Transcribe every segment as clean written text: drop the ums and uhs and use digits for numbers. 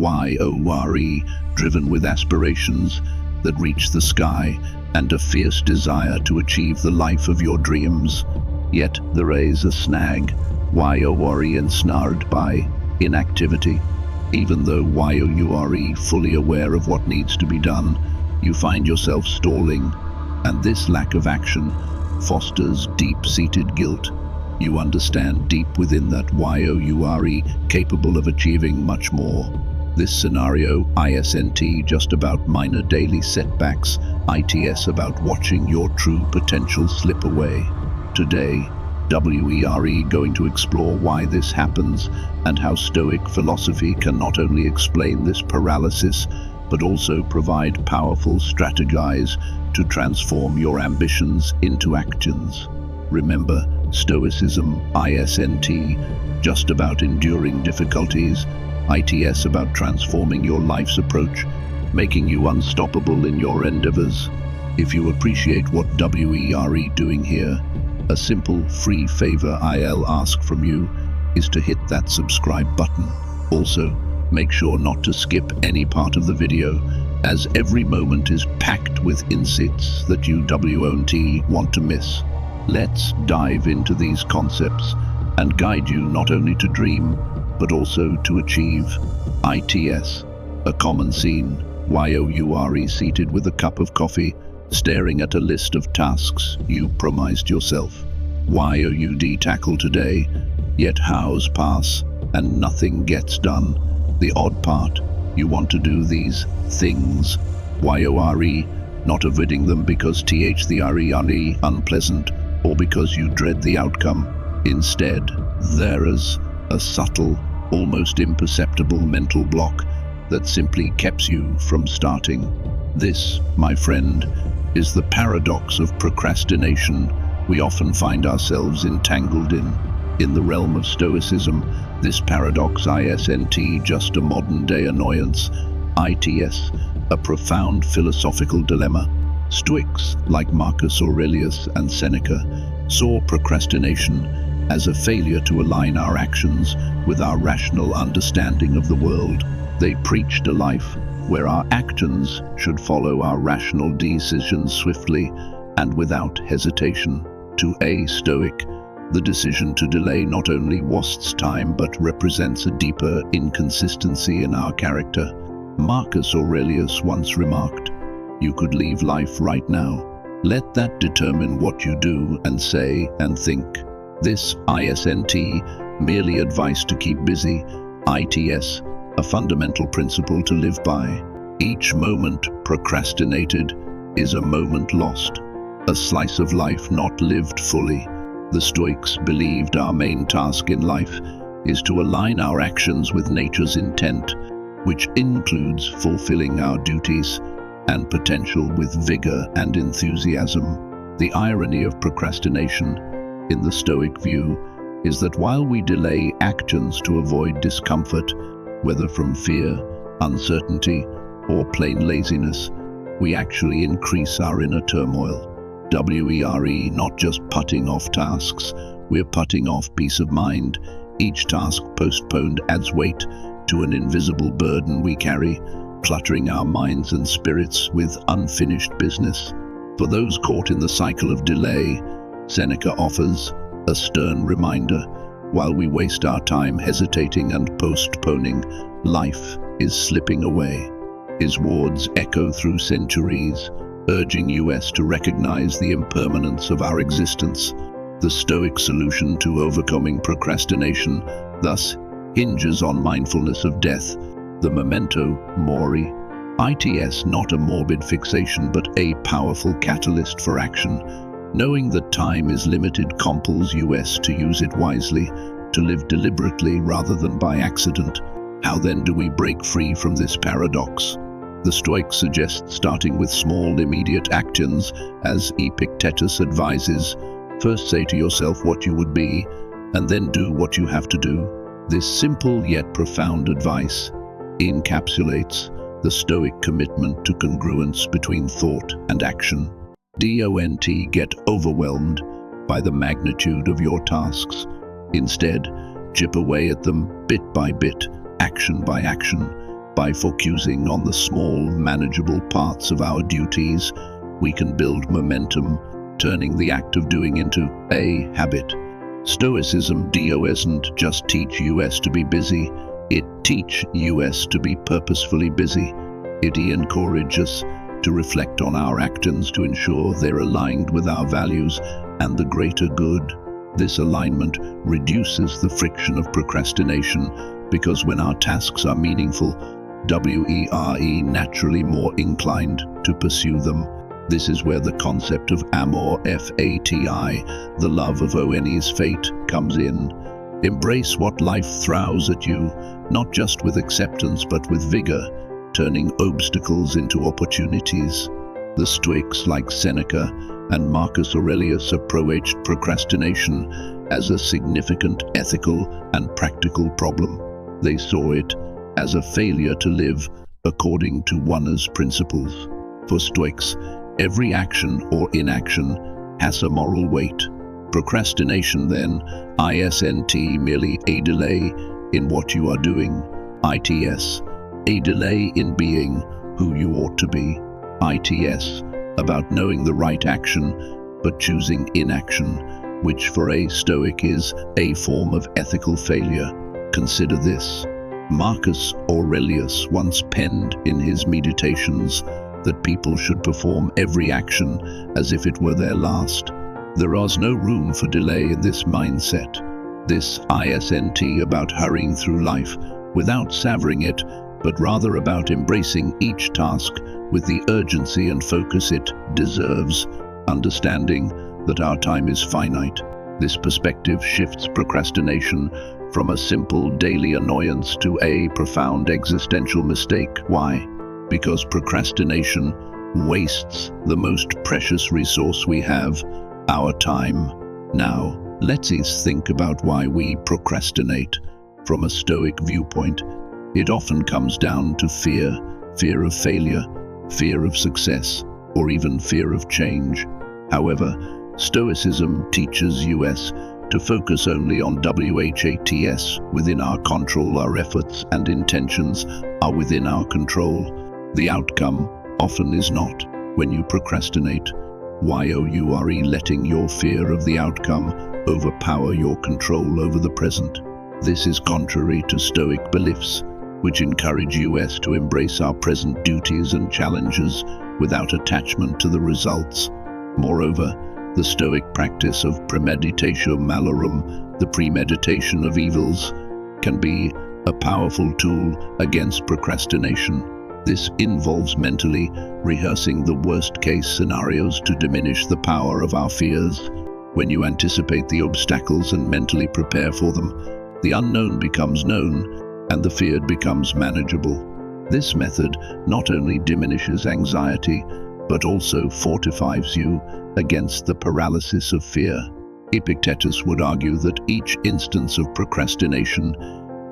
Y-O-R-E, driven with aspirations that reach the sky and a fierce desire to achieve the life of your dreams. Yet there is a snag, Y-O-R-E, ensnared by inactivity. Even though Y-O-U-R-E, fully aware of what needs to be done, you find yourself stalling, and this lack of action fosters deep-seated guilt. You understand deep within that Y-O-U-R-E capable of achieving much more. This scenario, ISNT, just about minor daily setbacks, ITS, about watching your true potential slip away. Today, WERE going to explore why this happens and how Stoic philosophy can not only explain this paralysis, but also provide powerful strategies to transform your ambitions into actions. Remember, Stoicism, ISNT, just about enduring difficulties, ITS, about transforming your life's approach, making you unstoppable in your endeavors. If you appreciate what WERE doing here, a simple free favor I'll ask from you is to hit that subscribe button. Also, make sure not to skip any part of the video, as every moment is packed with insights that you won't want to miss. Let's dive into these concepts and guide you not only to dream, but also to achieve. ITS, a common scene, YOURE, seated with a cup of coffee, staring at a list of tasks you promised yourself. YOUD, tackle today, yet hours pass and nothing gets done. The odd part, you want to do these things, YORE, not avoiding them because THRE unpleasant, or because you dread the outcome. Instead, there is a subtle, almost imperceptible mental block that simply keeps you from starting. This, my friend, is the paradox of procrastination we often find ourselves entangled in. In the realm of Stoicism, this paradox, ISNT, just a modern-day annoyance, ITS, a profound philosophical dilemma. Stoics, like Marcus Aurelius and Seneca, saw procrastination as a failure to align our actions with our rational understanding of the world. They preached a life where our actions should follow our rational decisions swiftly and without hesitation. To a Stoic, the decision to delay not only wastes time but represents a deeper inconsistency in our character. Marcus Aurelius once remarked, "You could leave life right now. Let that determine what you do and say and think." This, ISNT, merely advice to keep busy, ITS, a fundamental principle to live by. Each moment procrastinated is a moment lost, a slice of life not lived fully. The Stoics believed our main task in life is to align our actions with nature's intent, which includes fulfilling our duties and potential with vigor and enthusiasm. The irony of procrastination, in the Stoic view, is that while we delay actions to avoid discomfort, whether from fear, uncertainty, or plain laziness, we actually increase our inner turmoil. WERE, not just putting off tasks, we're putting off peace of mind. Each task postponed adds weight to an invisible burden we carry, cluttering our minds and spirits with unfinished business. For those caught in the cycle of delay, Seneca offers a stern reminder: while we waste our time hesitating and postponing, life is slipping away. His words echo through centuries, urging us to recognize the impermanence of our existence. The Stoic solution to overcoming procrastination thus hinges on mindfulness of death, the memento mori. ITS, not a morbid fixation but a powerful catalyst for action. Knowing that time is limited compels us to use it wisely, to live deliberately rather than by accident. How then do we break free from this paradox? The Stoics suggest starting with small, immediate actions, as Epictetus advises. First say to yourself what you would be, and then do what you have to do. This simple yet profound advice encapsulates the Stoic commitment to congruence between thought and action. Don't get overwhelmed by the magnitude of your tasks. Instead, chip away at them bit by bit, action by action. By focusing on the small, manageable parts of our duties, we can build momentum, turning the act of doing into a habit. Stoicism doesn't just teach us to be busy, it teaches us to be purposefully busy. It encourages us to reflect on our actions to ensure they're aligned with our values and the greater good. This alignment reduces the friction of procrastination because when our tasks are meaningful, we naturally more inclined to pursue them. This is where the concept of amor fati, the love of one's fate, comes in. Embrace what life throws at you, not just with acceptance but with vigor, turning obstacles into opportunities. The Stoics like Seneca and Marcus Aurelius approached procrastination as a significant ethical and practical problem. They saw it as a failure to live according to one's principles. For Stoics, every action or inaction has a moral weight. Procrastination, then, isn't merely a delay in what you are doing, it's a delay in being who you ought to be, it's about knowing the right action but choosing inaction, which for a Stoic is a form of ethical failure. Consider this. Marcus Aurelius once penned in his Meditations that people should perform every action as if it were their last. There is no room for delay in this mindset. This isn't about hurrying through life without savoring it, but rather about embracing each task with the urgency and focus it deserves, understanding that our time is finite. This perspective shifts procrastination from a simple daily annoyance to a profound existential mistake. Why? Because procrastination wastes the most precious resource we have, our time. Now, let's think about why we procrastinate. From a Stoic viewpoint, it often comes down to fear of failure, fear of success, or even fear of change. However, Stoicism teaches us to focus only on WHATS within our control. Our efforts and intentions are within our control. The outcome often is not. When you procrastinate, you are letting your fear of the outcome overpower your control over the present. This is contrary to Stoic beliefs, which encourage us to embrace our present duties and challenges without attachment to the results. Moreover, the Stoic practice of premeditatio malorum, the premeditation of evils, can be a powerful tool against procrastination. This involves mentally rehearsing the worst-case scenarios to diminish the power of our fears. When you anticipate the obstacles and mentally prepare for them, the unknown becomes known and the feared becomes manageable. This method not only diminishes anxiety, but also fortifies you against the paralysis of fear. Epictetus would argue that each instance of procrastination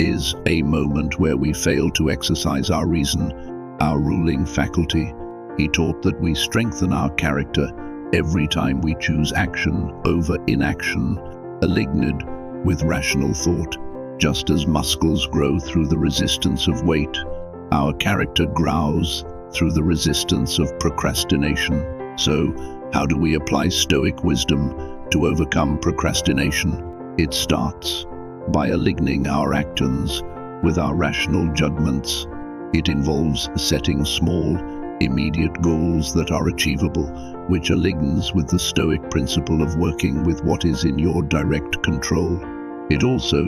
is a moment where we fail to exercise our reason, our ruling faculty. He taught that we strengthen our character every time we choose action over inaction, aligned with rational thought. Just as muscles grow through the resistance of weight, our character grows through the resistance of procrastination. So, how do we apply Stoic wisdom to overcome procrastination? It starts by aligning our actions with our rational judgments. It involves setting small, immediate goals that are achievable, which aligns with the Stoic principle of working with what is in your direct control. It also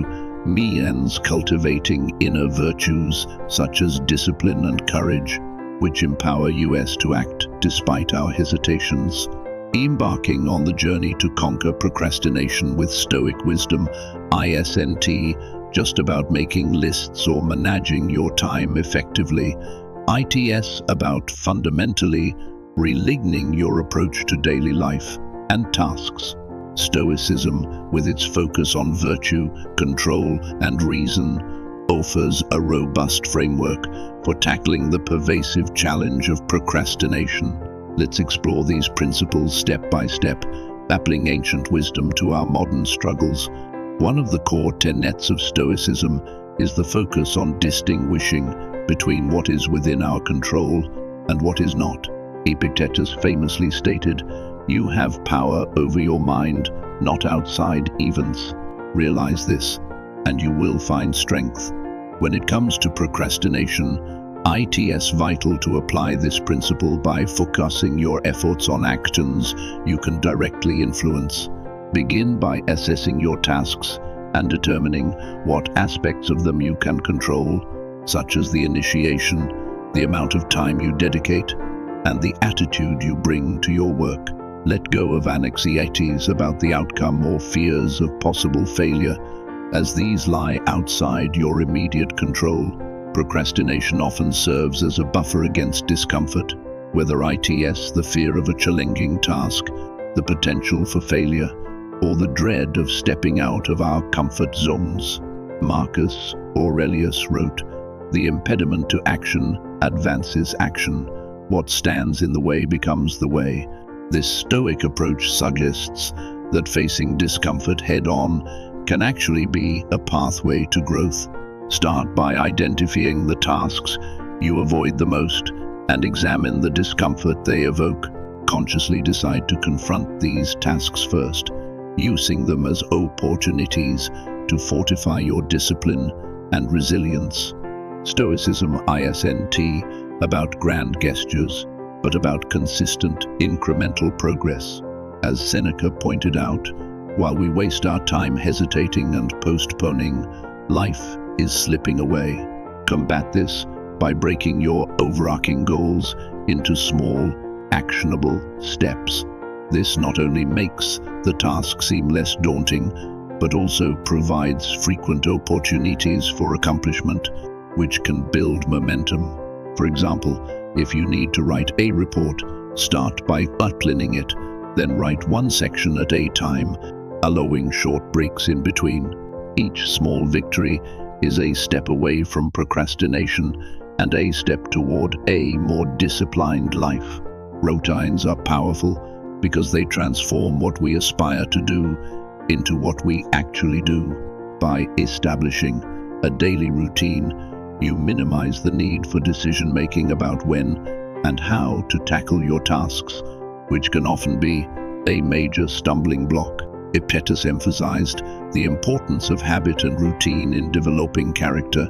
means cultivating inner virtues such as discipline and courage, which empower us to act despite our hesitations. Embarking on the journey to conquer procrastination with Stoic wisdom isn't just about making lists or managing your time effectively. It's about fundamentally realigning your approach to daily life and tasks. Stoicism, with its focus on virtue, control, and reason, offers a robust framework for tackling the pervasive challenge of procrastination. Let's explore these principles step by step, applying ancient wisdom to our modern struggles. One of the core tenets of Stoicism is the focus on distinguishing between what is within our control and what is not. Epictetus famously stated, "You have power over your mind, not outside events. Realize this, and you will find strength." When it comes to procrastination, it's vital to apply this principle by focusing your efforts on actions you can directly influence. Begin by assessing your tasks and determining what aspects of them you can control, such as the initiation, the amount of time you dedicate, and the attitude you bring to your work. Let go of anxieties about the outcome or fears of possible failure, as these lie outside your immediate control. Procrastination often serves as a buffer against discomfort, whether it's the fear of a challenging task, the potential for failure, or the dread of stepping out of our comfort zones. Marcus Aurelius wrote, "The impediment to action advances action. What stands in the way becomes the way." This Stoic approach suggests that facing discomfort head-on can actually be a pathway to growth. Start by identifying the tasks you avoid the most and examine the discomfort they evoke. Consciously decide to confront these tasks first, using them as opportunities to fortify your discipline and resilience. Stoicism isn't about grand gestures, but about consistent, incremental progress. As Seneca pointed out, while we waste our time hesitating and postponing, life is slipping away. Combat this by breaking your overarching goals into small, actionable steps. This not only makes the task seem less daunting, but also provides frequent opportunities for accomplishment, which can build momentum. For example, if you need to write a report, start by outlining it, then write one section at a time, allowing short breaks in between. Each small victory is a step away from procrastination and a step toward a more disciplined life. Routines are powerful because they transform what we aspire to do into what we actually do. By establishing a daily routine, you minimize the need for decision-making about when and how to tackle your tasks, which can often be a major stumbling block. Epictetus emphasized the importance of habit and routine in developing character.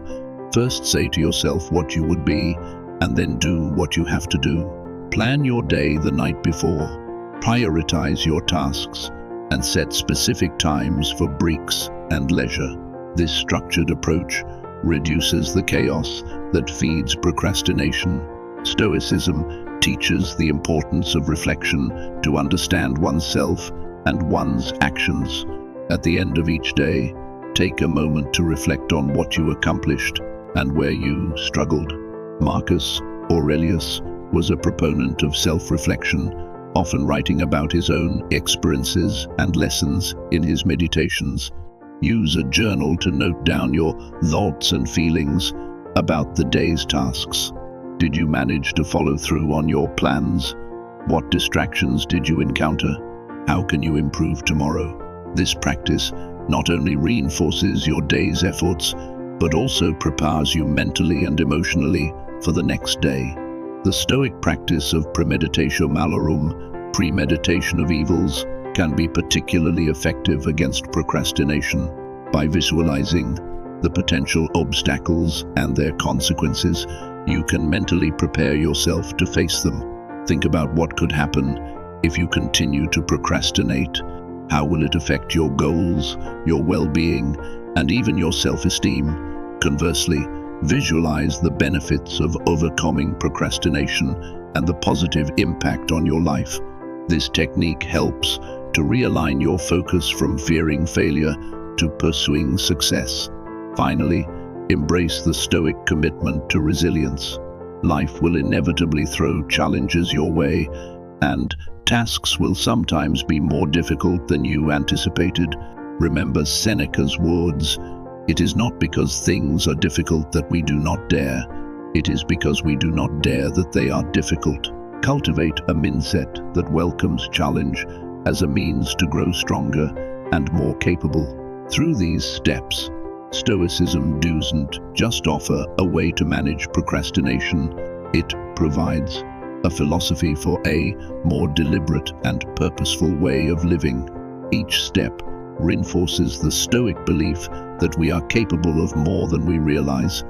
First say to yourself what you would be, and then do what you have to do. Plan your day the night before. Prioritize your tasks, and set specific times for breaks and leisure. This structured approach reduces the chaos that feeds procrastination. Stoicism teaches the importance of reflection to understand oneself and one's actions. At the end of each day, take a moment to reflect on what you accomplished and where you struggled. Marcus Aurelius was a proponent of self-reflection, often writing about his own experiences and lessons in his meditations. Use a journal to note down your thoughts and feelings about the day's tasks. Did you manage to follow through on your plans? What distractions did you encounter? How can you improve tomorrow? This practice not only reinforces your day's efforts, but also prepares you mentally and emotionally for the next day. The Stoic practice of premeditatio malorum, premeditation of evils, can be particularly effective against procrastination. By visualizing the potential obstacles and their consequences, you can mentally prepare yourself to face them. Think about what could happen if you continue to procrastinate. How will it affect your goals, your well-being, and even your self-esteem? Conversely, visualize the benefits of overcoming procrastination and the positive impact on your life. This technique helps to realign your focus from fearing failure to pursuing success. Finally, embrace the Stoic commitment to resilience. Life will inevitably throw challenges your way, and tasks will sometimes be more difficult than you anticipated. Remember Seneca's words, "It is not because things are difficult that we do not dare. It is because we do not dare that they are difficult." Cultivate a mindset that welcomes challenge as a means to grow stronger and more capable. Through these steps, Stoicism doesn't just offer a way to manage procrastination, it provides a philosophy for a more deliberate and purposeful way of living. Each step reinforces the Stoic belief that we are capable of more than we realize,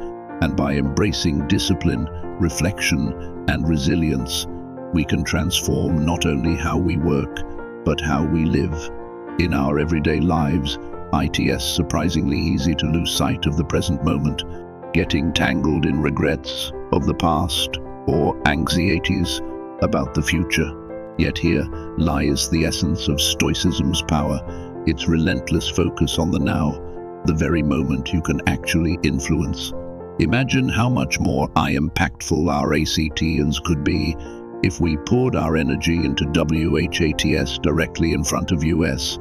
and by embracing discipline, reflection, and resilience, we can transform not only how we work, but how we live. In our everyday lives, it's surprisingly easy to lose sight of the present moment, getting tangled in regrets of the past or anxieties about the future. Yet here lies the essence of Stoicism's power, its relentless focus on the now, the very moment you can actually influence. Imagine how much more impactful our ACTians could be if we poured our energy into WHATS directly in front of US,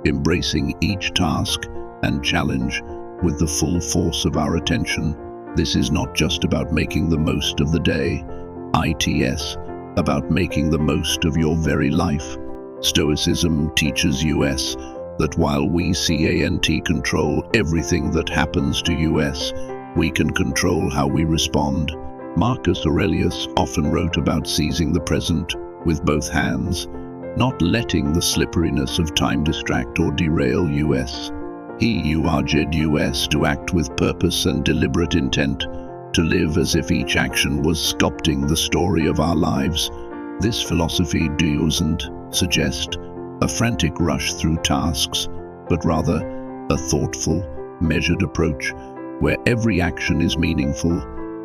embracing each task and challenge with the full force of our attention. This is not just about making the most of the day, it's about making the most of your very life. Stoicism teaches us that while we can't control everything that happens to us, we can control how we respond. Marcus Aurelius often wrote about seizing the present with both hands, not letting the slipperiness of time distract or derail us. He urged us to act with purpose and deliberate intent, to live as if each action was sculpting the story of our lives. This philosophy doesn't suggest a frantic rush through tasks, but rather a thoughtful, measured approach where every action is meaningful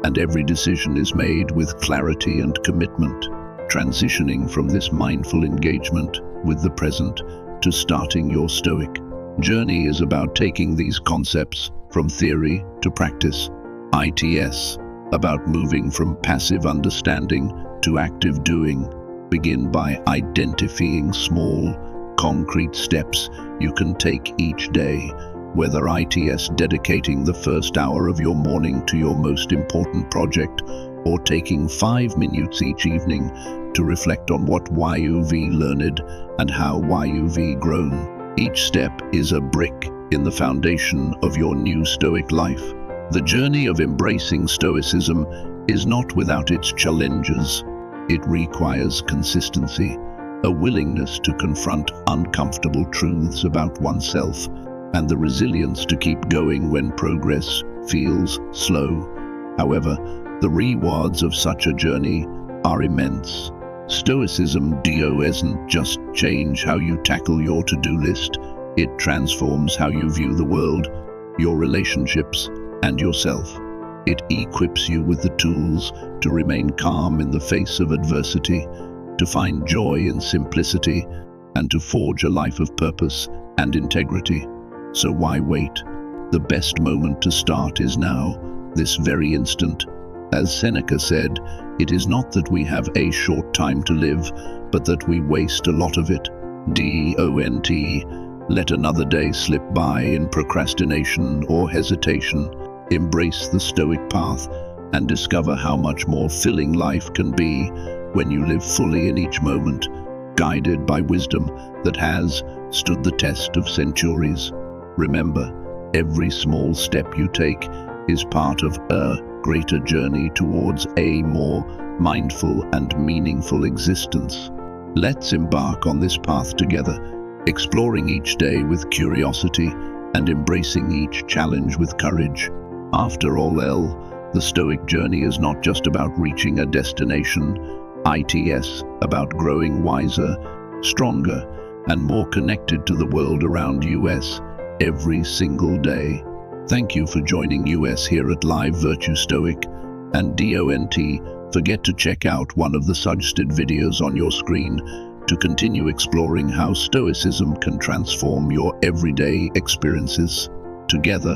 and every decision is made with clarity and commitment, transitioning from this mindful engagement with the present to starting your Stoic journey is about taking these concepts from theory to practice. It's about moving from passive understanding to active doing. Begin by identifying small, concrete steps you can take each day, whether it's dedicating the first hour of your morning to your most important project or taking 5 minutes each evening to reflect on what you've learned and how you've grown. Each step is a brick in the foundation of your new Stoic life. The journey of embracing Stoicism is not without its challenges. It requires consistency, a willingness to confront uncomfortable truths about oneself, and the resilience to keep going when progress feels slow. However, the rewards of such a journey are immense. Stoicism doesn't just change how you tackle your to-do list, it transforms how you view the world, your relationships, and yourself. It equips you with the tools to remain calm in the face of adversity, to find joy in simplicity, and to forge a life of purpose and integrity. So why wait? The best moment to start is now, this very instant. As Seneca said, it is not that we have a short time to live, but that we waste a lot of it. Don't let another day slip by in procrastination or hesitation. Embrace the Stoic path and discover how much more filling life can be when you live fully in each moment, guided by wisdom that has stood the test of centuries. Remember, every small step you take is part of a greater journey towards a more mindful and meaningful existence. Let's embark on this path together, exploring each day with curiosity and embracing each challenge with courage. After all, the Stoic journey is not just about reaching a destination, it's about growing wiser, stronger, and more connected to the world around us every single day. Thank you for joining us here at Live Virtue Stoic, and don't forget to check out one of the suggested videos on your screen to continue exploring how Stoicism can transform your everyday experiences. Together,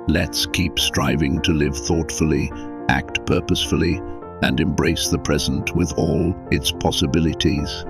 let's keep striving to live thoughtfully, act purposefully, and embrace the present with all its possibilities.